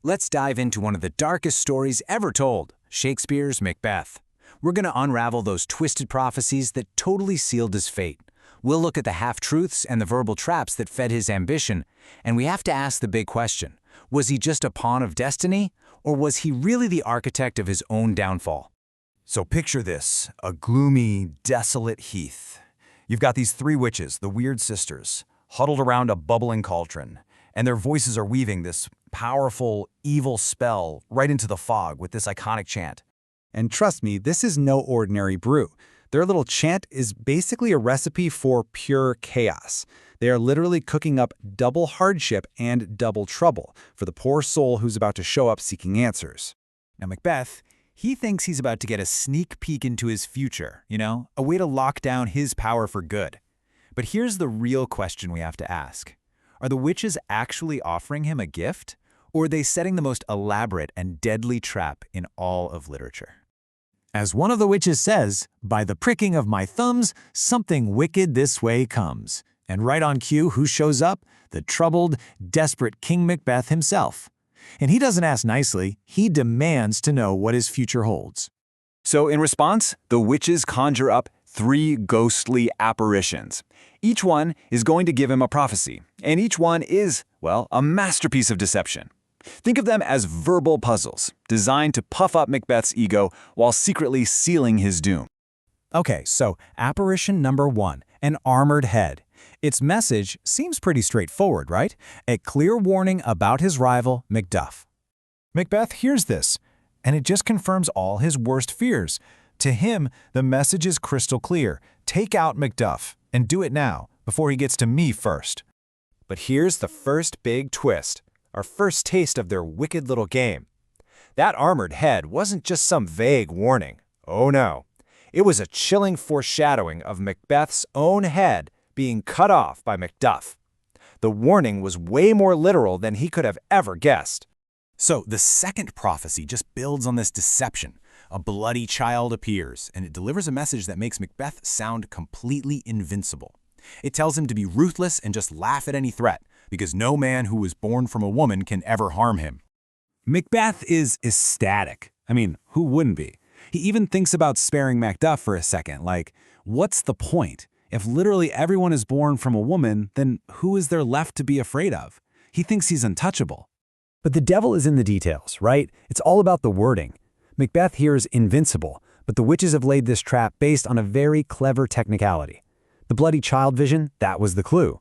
Let's dive into one of the darkest stories ever told, Shakespeare's Macbeth. We're going to unravel those twisted prophecies that totally sealed his fate. We'll look at the half-truths and the verbal traps that fed his ambition, and we have to ask the big question. Was he just a pawn of destiny, or was he really the architect of his own downfall? So picture this, a gloomy, desolate heath. You've got these three witches, the weird sisters, huddled around a bubbling cauldron, and their voices are weaving this powerful, evil spell right into the fog with this iconic chant. And trust me, this is no ordinary brew. Their little chant is basically a recipe for pure chaos. They are literally cooking up double hardship and double trouble for the poor soul who's about to show up seeking answers. Now Macbeth, he thinks he's about to get a sneak peek into his future, a way to lock down his power for good. But here's the real question we have to ask. Are the witches actually offering him a gift, or are they setting the most elaborate and deadly trap in all of literature? As one of the witches says, "By the pricking of my thumbs, something wicked this way comes." And right on cue, who shows up? The troubled, desperate King Macbeth himself. And he doesn't ask nicely, he demands to know what his future holds. So in response, the witches conjure up three ghostly apparitions. Each one is going to give him a prophecy, and each one is, well, a masterpiece of deception. Think of them as verbal puzzles, designed to puff up Macbeth's ego while secretly sealing his doom. Okay, so apparition number 1, an armored head. Its message seems pretty straightforward, right? A clear warning about his rival, Macduff. Macbeth hears this, and it just confirms all his worst fears. To him, the message is crystal clear. Take out Macduff, and do it now, before he gets to me first. But here's the first big twist, our first taste of their wicked little game. That armored head wasn't just some vague warning. Oh no. It was a chilling foreshadowing of Macbeth's own head being cut off by Macduff. The warning was way more literal than he could have ever guessed. So the second prophecy just builds on this deception. A bloody child appears, and it delivers a message that makes Macbeth sound completely invincible. It tells him to be ruthless and just laugh at any threat, because no man who was born from a woman can ever harm him. Macbeth is ecstatic. I mean, who wouldn't be? He even thinks about sparing Macduff for a second, like, what's the point? If literally everyone is born from a woman, then who is there left to be afraid of? He thinks he's untouchable. But the devil is in the details, right? It's all about the wording. Macbeth hears invincible, but the witches have laid this trap based on a very clever technicality. The bloody child vision, that was the clue.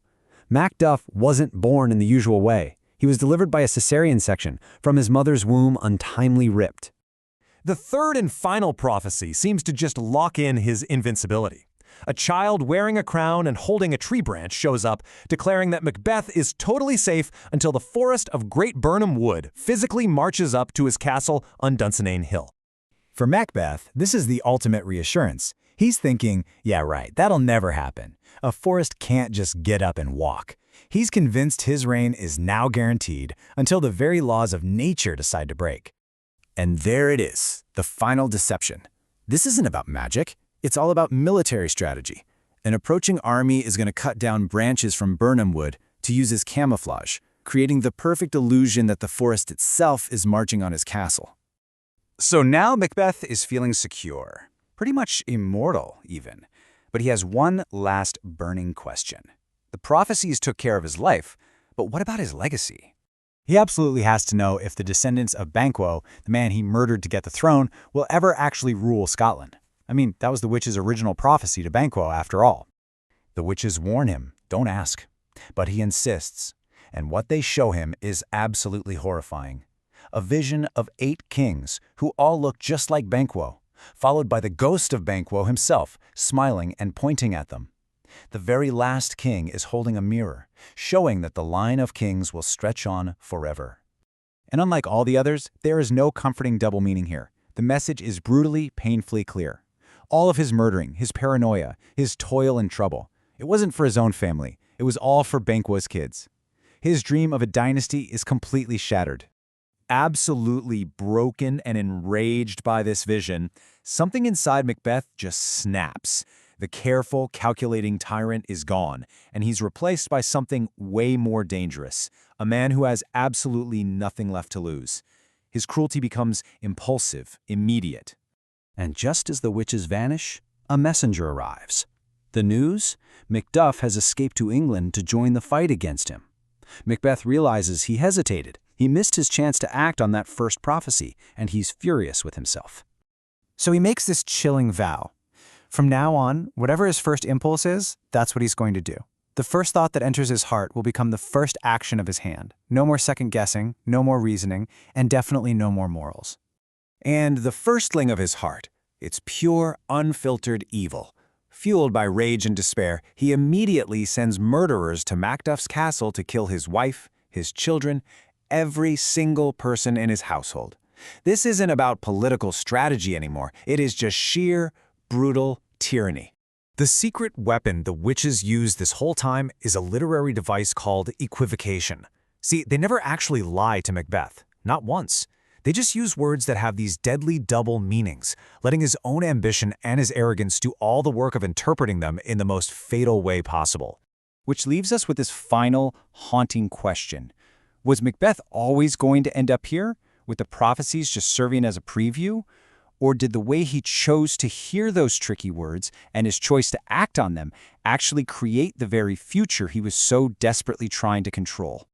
Macduff wasn't born in the usual way. He was delivered by a cesarean section, from his mother's womb untimely ripped. The third and final prophecy seems to just lock in his invincibility. A child wearing a crown and holding a tree branch shows up, declaring that Macbeth is totally safe until the forest of Great Burnham Wood physically marches up to his castle on Dunsinane Hill. For Macbeth, this is the ultimate reassurance. He's thinking, yeah right, that'll never happen. A forest can't just get up and walk. He's convinced his reign is now guaranteed until the very laws of nature decide to break. And there it is, the final deception. This isn't about magic. It's all about military strategy. An approaching army is going to cut down branches from Burnham Wood to use as camouflage, creating the perfect illusion that the forest itself is marching on his castle. So now Macbeth is feeling secure, pretty much immortal even. But he has one last burning question. The prophecies took care of his life, but what about his legacy? He absolutely has to know if the descendants of Banquo, the man he murdered to get the throne, will ever actually rule Scotland. I mean, that was the witch's original prophecy to Banquo after all. The witches warn him, don't ask. But he insists, and what they show him is absolutely horrifying. A vision of 8 kings who all look just like Banquo, followed by the ghost of Banquo himself, smiling and pointing at them. The very last king is holding a mirror, showing that the line of kings will stretch on forever. And unlike all the others, there is no comforting double meaning here. The message is brutally, painfully clear. All of his murdering, his paranoia, his toil and trouble, it wasn't for his own family. It was all for Banquo's kids. His dream of a dynasty is completely shattered. Absolutely broken and enraged by this vision, something inside Macbeth just snaps. The careful, calculating tyrant is gone, and he's replaced by something way more dangerous, a man who has absolutely nothing left to lose. His cruelty becomes impulsive, immediate. And just as the witches vanish, a messenger arrives. The news? Macduff has escaped to England to join the fight against him. Macbeth realizes he hesitated. He missed his chance to act on that first prophecy, and he's furious with himself. So he makes this chilling vow. From now on, whatever his first impulse is, that's what he's going to do. The first thought that enters his heart will become the first action of his hand. No more second guessing, no more reasoning, and definitely no more morals. And the firstling of his heart, it's pure, unfiltered evil. Fueled by rage and despair, he immediately sends murderers to Macduff's castle to kill his wife, his children, every single person in his household. This isn't about political strategy anymore. It is just sheer, brutal tyranny. The secret weapon the witches use this whole time is a literary device called equivocation. See, they never actually lie to Macbeth, not once. They just use words that have these deadly double meanings, letting his own ambition and his arrogance do all the work of interpreting them in the most fatal way possible. Which leaves us with this final, haunting question. Was Macbeth always going to end up here, with the prophecies just serving as a preview? Or did the way he chose to hear those tricky words and his choice to act on them actually create the very future he was so desperately trying to control?